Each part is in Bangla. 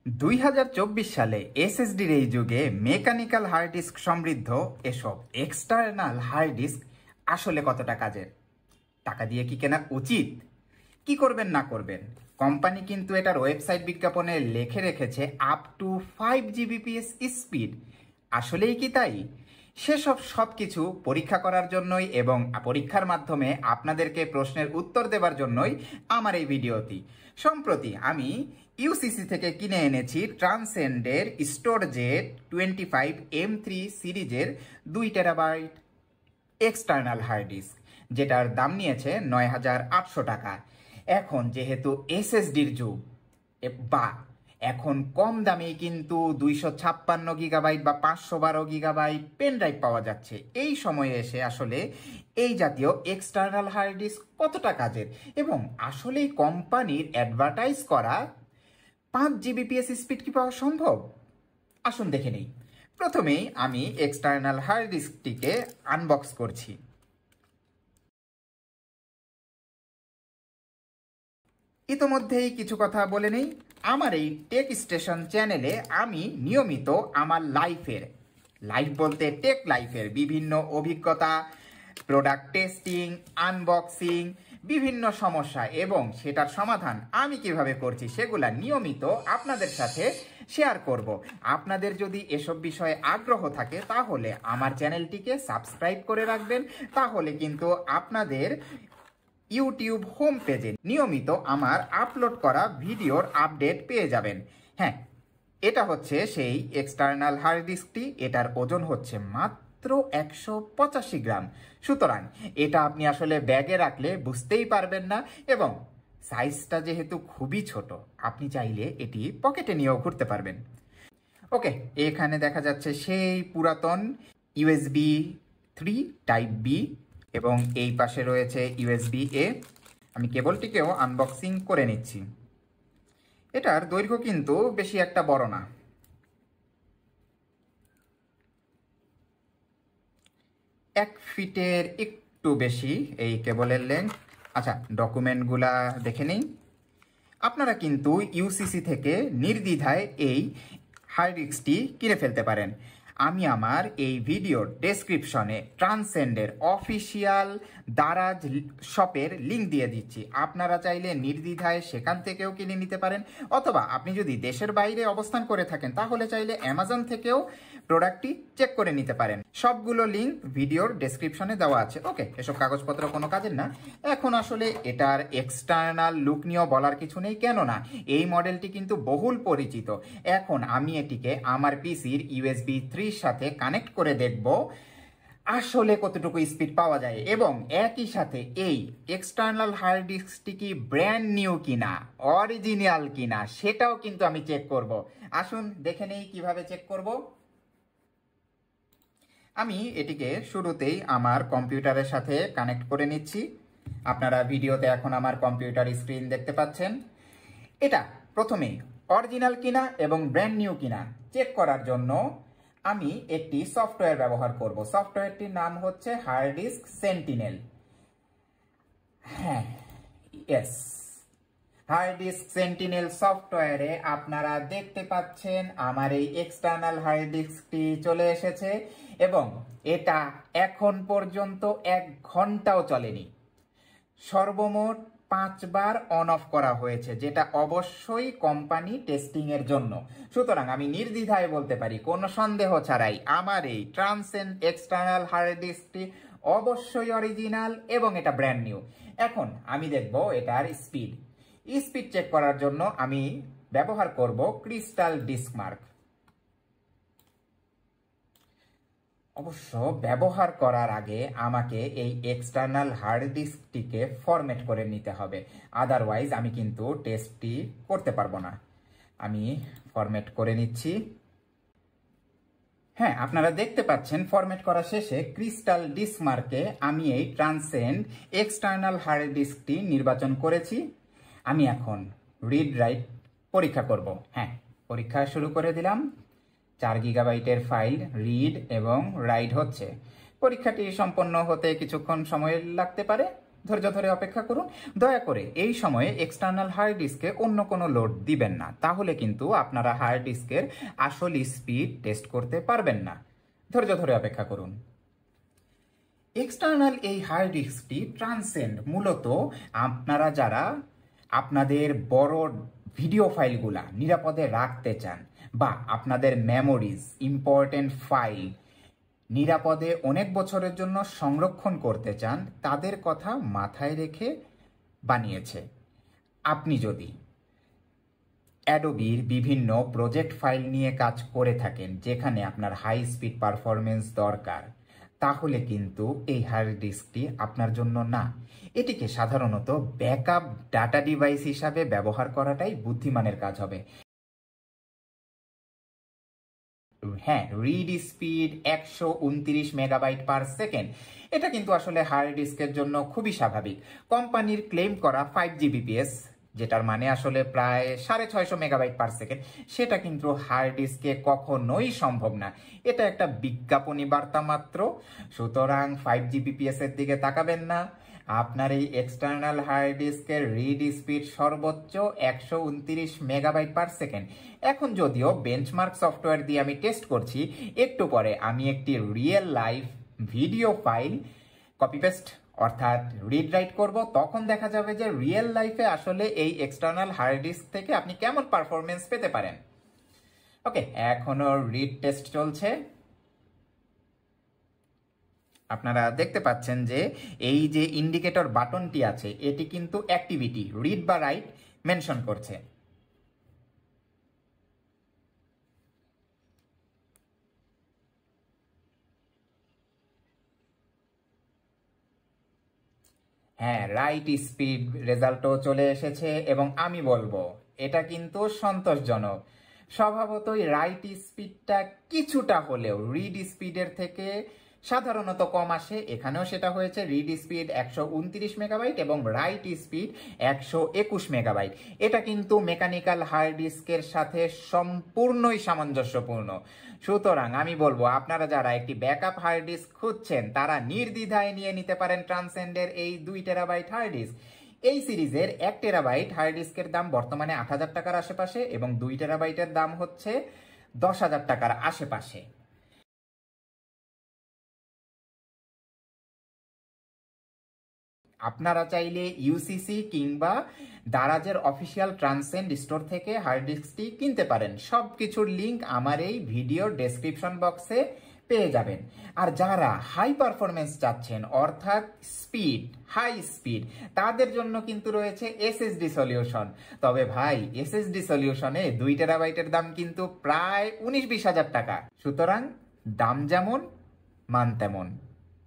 2024 সালে এসএসডির এই যুগে মেকানিক্যাল হার্ড ডিস্ক সমৃদ্ধ এসব এক্সটার্নাল হার্ড ডিস্ক আসলে কতটা কাজের? টাকা দিয়ে কি কেনা উচিত? কি করবেন না করবেন? কোম্পানি কিন্তু এটার ওয়েবসাইট বিজ্ঞাপনে লিখে রেখেছে আপ টু 5 জিবিপিএস স্পিড। আসলেই কি তাই? সেসব সব কিছু পরীক্ষা করার জন্যই এবং পরীক্ষার মাধ্যমে আপনাদেরকে প্রশ্নের উত্তর দেওয়ার জন্যই আমার এই ভিডিওটি। সম্প্রতি আমি ইউসিসি থেকে কিনে এনেছি ট্রান্সেন্ডের স্টোরজেট 25M3 সিরিজের 2 টেরাবাইট এক্সটার্নাল হার্ড ডিস্ক, যেটার দাম নিয়েছে ৯,৮০০ টাকা। এখন যেহেতু এসএসডির যুগ, বা এখন কম দামে কিন্তু 256 গিগাবাইট বা 512 গিগাবাইট পেন ড্রাইভ পাওয়া যাচ্ছে। এই সময়ে এসে আসলে এই জাতীয় এক্সটার্নাল হার্ড ডিস্ক কতটা কাজের, এবং আসলেই কোম্পানির অ্যাডভার্টাইজ করা 5 জিবিপিএস স্পিড কি পাওয়া সম্ভব? আসুন দেখে নেই। প্রথমেই আমি এক্সটার্নাল হার্ড ডিস্কটিকে আনবক্স করছি। ইতোমধ্যেই কিছু কথা বলে নেই। আমার এই টেক স্টেশন চ্যানেলে আমি নিয়মিত আমার লাইফ বলতে টেক লাইফের বিভিন্ন অভিজ্ঞতা, প্রোডাক্ট টেস্টিং, আনবক্সিং, বিভিন্ন সমস্যা এবং সেটার সমাধান আমি কিভাবে করছি সেগুলা নিয়মিত আপনাদের সাথে শেয়ার করব। আপনাদের যদি এসব বিষয়ে আগ্রহ থাকে তাহলে আমার চ্যানেলটিকে সাবস্ক্রাইব করে রাখবেন। তাহলে কিন্তু আপনাদের ইউটিউব হোম পেজে নিয়মিত আমার আপলোড করা ভিডিওর আপডেট পেয়ে যাবেন। হ্যাঁ, এটা হচ্ছে সেই এক্সটার্নাল হার্ড ডিস্কটি। এটার ওজন হচ্ছে মাত্র 185 গ্রাম। সুতরাং এটা আপনি আসলে ব্যাগে রাখলে বুঝতেই পারবেন না, এবং সাইজটা যেহেতু খুবই ছোট, আপনি চাইলে এটি পকেটে নিয়েও ঘুরতে পারবেন। ওকে, এখানে দেখা যাচ্ছে সেই পুরাতন USB 3 টাইপ বি, এবং এই পাশে রয়েছে USB A। আমি কেবলটিকেও আনবক্সিং করে নিচ্ছি। এটার দৈর্ঘ্য কিন্তু বেশি একটা বড় না। 1 ফিটের একটু বেশি এই কেবলের লেন্থ। আচ্ছা, ডকুমেন্টগুলা দেখে নিই। আপনারা কিন্তু ইউসিসি থেকে নির্দ্বিধায় এই হার্ড ডিস্কটি কিনে ফেলতে পারেন। আমি আমার এই ভিডিওর ডেসক্রিপশনে ট্রান্সেন্ডের অফিসিয়াল দারাজ শপের লিঙ্ক দিয়ে দিচ্ছি। আপনারা চাইলে নির্দ্বিধায় সেখান থেকেও কিনে নিতে পারেন, অথবা আপনি যদি দেশের বাইরে অবস্থান করে থাকেন তাহলে চাইলে অ্যামাজন থেকেও প্রোডাক্টটি চেক করে নিতে পারেন। সবগুলো লিঙ্ক ভিডিওর ডেসক্রিপশনে দেওয়া আছে। ওকে, এসব কাগজপত্র কোনো কাজের না। এখন আসলে এটার এক্সটার্নাল লুক নিয়েও বলার কিছু নেই, কেননা এই মডেলটি কিন্তু বহুল পরিচিত। এখন আমি এটিকে আমার পিসির USB 3 সাথে কানেক্ট করে দেখব আসলে কতটুকু স্পিড পাওয়া যায়, এবং একই সাথে এই এক্সটার্নাল হার্ড ডিস্কটি কি ব্র্যান্ড নিউ কিনা, অরিজিনাল কিনা, সেটাও কিন্তু আমি চেক করব। আসুন দেখে নেই কিভাবে চেক করব। আমি এটিকে শুরুতেই আমার কম্পিউটারের সাথে কানেক্ট করে নিচ্ছি। আপনারা ভিডিওতে এখন আমার কম্পিউটার স্ক্রিন দেখতে পাচ্ছেন। এটা প্রথমেই অরিজিনাল কিনা এবং ব্র্যান্ড নিউ কিনা চেক করার জন্য আমি একটি সফটওয়্যার ব্যবহার করব। সফটওয়্যারটির নাম হচ্ছে হার্ড ডিস্ক সেন্টিনেল। হ্যাঁ, ইয়েস, হার্ড ডিস্ক সেন্টিনেল সফটওয়্যারে আপনারা দেখতে পাচ্ছেন আমার এই এক্সটার্নাল হার্ড ডিস্কটি চলে এসেছে, এবং এটা এখন পর্যন্ত 1 ঘন্টাও চলেনি। সর্বমোট 5 বার অন অফ করা হয়েছে, যেটা অবশ্যই কোম্পানি টেস্টিং এর জন্য। সুতরাং আমি নির্দ্বিধায় বলতে পারি, কোনো সন্দেহ ছাড়াই, আমার এই ট্রান্সেন্ড এক্সটার্নাল হার্ড ডিস্কটি অবশ্যই অরিজিনাল এবং এটা ব্র্যান্ড নিউ। এখন আমি দেখব এটার স্পিড চেক করার জন্য আমি ব্যবহার করব ক্রিস্টাল ডিস্কমার্ক। অবশ্য ব্যবহার করার আগে আমাকে এই এক্সটার্নাল হার্ড ডিস্কটিকে ফরম্যাট করে নিতে হবে, আদারওয়াইজ আমি কিন্তু টেস্টটি করতে পারবো না। আমি ফরম্যাট করে নিচ্ছি। হ্যাঁ, আপনারা দেখতে পাচ্ছেন ফরম্যাট করা শেষে ক্রিস্টাল ডিস্কমার্কে আমি এই ট্রান্সেন্ড এক্সটার্নাল হার্ড ডিস্কটি নির্বাচন করেছি। আমি এখন রিড রাইট পরীক্ষা করব। হ্যাঁ, পরীক্ষা শুরু করে দিলাম। 4 গিগাবাইটের ফাইল রিড এবং রাইট হচ্ছে। পরীক্ষাটি সম্পন্ন হতে কিছুক্ষণ সময় লাগতে পারে। ধৈর্য ধরে অপেক্ষা করুন। দয়া করে এই সময়ে এক্সটার্নাল হার্ড ডিস্কে অন্য কোনো লোড দিবেন না, তাহলে কিন্তু আপনারা হার্ড ডিস্কের আসল স্পিড টেস্ট করতে পারবেন না। ধৈর্য ধরে অপেক্ষা করুন। এক্সটার্নাল এই হার্ড ডিস্কটি ট্রান্সেন্ড মূলত আপনারা যারা আপনাদের বড় ভিডিও ফাইলগুলা নিরাপদে রাখতে চান বা আপনাদের মেমোরিজ ইম্পর্টেন্ট ফাইল নিরাপদে অনেক বছরের জন্য সংরক্ষণ করতে চান, তাদের কথা মাথায় রেখে বানিয়েছে। আপনি যদি অ্যাডোবির বিভিন্ন প্রজেক্ট ফাইল নিয়ে কাজ করে থাকেন যেখানে আপনার হাই স্পিড পারফরমেন্স দরকার, তাহলে কিন্তু এই হার্ড ডিস্কটি আপনার জন্য না। এটিকে সাধারণত ব্যাকআপ ডাটা ডিভাইস হিসাবে ব্যবহার করাটাই বুদ্ধিমানের কাজ হবে। হ্যাঁ, read speed 129 megabyte per second, এটা কিন্তু আসলে হার্ড ডিস্কের জন্য খুবই স্বাভাবিক। কোম্পানির ক্লেম করা 5 জিবিপিএস, যেটার মানে আসলে প্রায় 650 মেগাবাইট পার সেকেন্ড, সেটা কিন্তু হার্ড ডিস্কে কখনোই সম্ভব না। এটা একটা বিজ্ঞাপনী বার্তা মাত্র। সুতরাং 5 জিবিপিএস এর দিকে তাকাবেন না। আপনার এই এক্সটার্নাল হার্ড ডিস্কের রিড স্পিড সর্বোচ্চ 129 মেগাবাইট পার সেকেন্ড। এখন যদিও বেঞ্চমার্ক সফটওয়্যার দিয়ে আমি টেস্ট করছি, একটু পরে আমি একটি real life video file copy paste অর্থাৎ রিড রাইট করব, তখন দেখা যাবে যে রিয়েল লাইফে আসলে এই এক্সটার্নাল হার্ড ডিস্ক থেকে আপনি কেমন পারফরমেন্স পেতে পারেন। ওকে, এখনো রিড টেস্ট চলছে। আপনারা দেখতে পাচ্ছেন যে এই যে ইন্ডিকেটর বাটনটি আছে, এটি কিন্তু অ্যাক্টিভিটি রিড বা রাইট মেনশন করছে। হ্যাঁ, রাইট স্পিড রেজাল্টও চলে এসেছে এবং আমি বলবো এটা কিন্তু সন্তোষজনক। স্বভাবতই রাইট স্পিডটা কিছুটা হলেও রিড স্পিডের থেকে সাধারণত কম আসে। এখানেও সেটা হয়েছে। রিড স্পিড 129 মেগাবাইট এবং রাইট স্পিড 121 মেগাবাইট। এটা কিন্তু মেকানিক্যাল হার্ড ডিস্কের সাথে সম্পূর্ণই সামঞ্জস্যপূর্ণ। সুতরাং আমি বলবো আপনারা যারা একটি ব্যাকআপ হার্ড ডিস্ক খুঁজছেন, তারা নির্দ্বিধায় নিয়ে নিতে পারেন ট্রান্সেন্ডের এই 2 টেরাবাইট হার্ড ডিস্ক। এই সিরিজের 1 টেরাবাইট হার্ড ডিস্কের দাম বর্তমানে 8,000 টাকার আশেপাশে এবং 2 টেরাবাইটের দাম হচ্ছে 10,000 টাকার আশেপাশে। আপনারা চাইলে ইউসিসি কিংবা দারাজের অফিসিয়াল ট্রান্সেন্ড স্টোর থেকে হার্ড ডিস্কটি কিনতে পারেন। সব কিছুর লিঙ্ক আমার এই ভিডিওর ডেসক্রিপশন বক্সে পেয়ে যাবেন। আর যারা হাই পারফরমেন্স চাচ্ছেন অর্থাৎ স্পিড হাই স্পিড, তাদের জন্য কিন্তু রয়েছে এসএসডি সলিউশন। তবে ভাই, এসএসডি সলিউশনে 2 টেরাবাইটের দাম কিন্তু প্রায় 19-20 হাজার টাকা। সুতরাং দাম যেমন মান তেমন,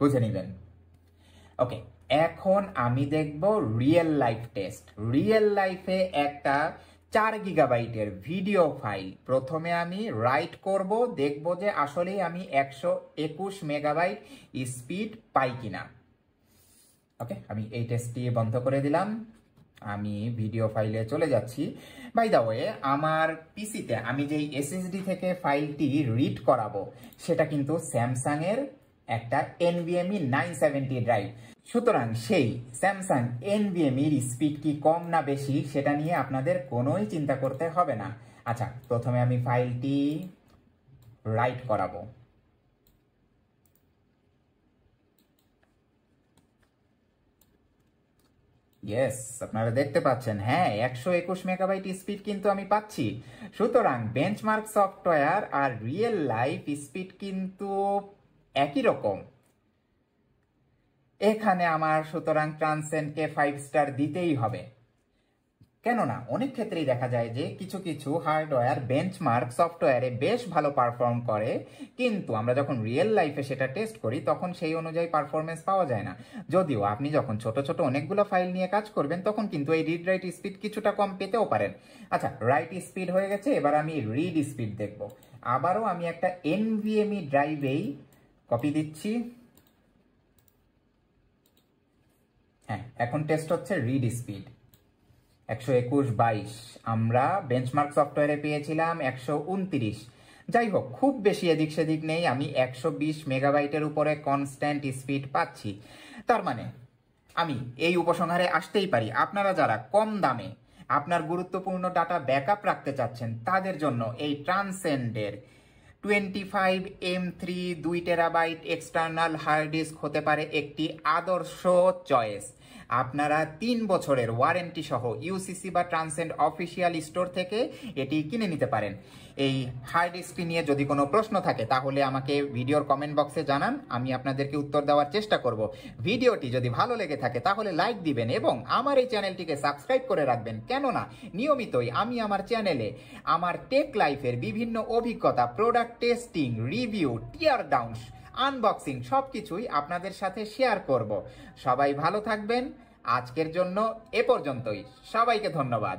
বুঝে নেবেন। ওকে, এখন আমি দেখব রিয়েল লাইফ টেস্ট। রিয়েল লাইফে একটা 4 গিগাবাইটের ভিডিও ফাইল প্রথমে আমি রাইট করব, দেখব যে আসলেই আমি 121 মেগাবাইট স্পিড পাই কিনা। ওকে, আমি এই টেস্টটি বন্ধ করে দিলাম। আমি ভিডিও ফাইলে চলে যাচ্ছি। বাই দ্য ওয়ে, আমার পিসিতে আমি যেই এসএসডি থেকে ফাইলটি রিড করাবো সেটা কিন্তু স্যামসাং এর একটা NVMe 970 ড্রাইভ। সুতরাং সেই স্যামসাং NVMe এর স্পিড কি কম না বেশি সেটা নিয়ে আপনাদের কোনোই চিন্তা করতে হবে না। আচ্ছা, প্রথমে আমি ফাইলটি রাইট করাবো। ইয়েস, আপনারা দেখতে পাচ্ছেন, হ্যাঁ 121 মেগাবাইট স্পিড কিন্তু আমি পাচ্ছি। সুতরাং বেঞ্চমার্ক সফটওয়্যার আর রিয়েল লাইফ স্পিড কিন্তু একই রকম। এখানে আমার সুতরাং ট্রান্সেন্ডকে 5 স্টার দিতেই হবে। কেননা অনেক ক্ষেত্রেই দেখা যায় যে কিছু কিছু হার্ডওয়্যার বেঞ্চমার্ক সফটওয়্যারে বেশ ভালো পারফর্ম করে, কিন্তু আমরা যখন রিয়েল লাইফে সেটা টেস্ট করি তখন সেই অনুযায়ী পারফরমেন্স পাওয়া যায় না। যদিও আপনি যখন ছোট ছোট অনেকগুলো ফাইল নিয়ে কাজ করবেন তখন কিন্তু এই রিড রাইট স্পিড কিছুটা কম পেতেও পারেন। আচ্ছা, রাইট স্পিড হয়ে গেছে, এবার আমি রিড স্পিড দেখব। আবারও আমি একটা NVMe ড্রাইভেই কপি দিচ্ছি। হ্যাঁ, এখন টেস্ট হচ্ছে রিড স্পিড 121/22। আমরা বেঞ্চমার্ক সফটওয়্যারে পেয়েছিলাম 129। যাই হোক, খুব বেশি এদিক সেদিক নেই, আমি 120 মেগাবাইটের উপরে কনস্ট্যান্ট স্পিড পাচ্ছি। তার মানে আমি এই উপসংহারে আসতেই পারি, আপনারা যারা কম দামে আপনার গুরুত্বপূর্ণ ডাটা ব্যাকআপ রাখতে চাচ্ছেন তাদের জন্য এই ট্রান্সেন্ডের 25M3 2TB external hard disk হতে পারে একটি আদর্শ চয়েস। আপনারা 3 বছরের ওয়ারেন্টি সহ ইউসিসি বা ট্রান্সেন্ড অফিসিয়াল স্টোর থেকে এটি কিনে নিতে পারেন। এই হার্ড ডিস্কটি নিয়ে যদি কোনো প্রশ্ন থাকে তাহলে আমাকে ভিডিওর কমেন্ট বক্সে জানান, আমি আপনাদেরকে উত্তর দেওয়ার চেষ্টা করব। ভিডিওটি যদি ভালো লেগে থাকে তাহলে লাইক দিবেন এবং আমার এই চ্যানেলটিকে সাবস্ক্রাইব করে রাখবেন, কেননা নিয়মিতই আমি আমার চ্যানেলে আমার টেক লাইফের বিভিন্ন অভিজ্ঞতা, প্রোডাক্ট টেস্টিং, রিভিউ, টিয়ার ডাউন, আনবক্সিং সবকিছুই আপনাদের সাথে শেয়ার করব। সবাই ভালো থাকবেন। আজকের জন্য এ পর্যন্তই। সবাইকে ধন্যবাদ।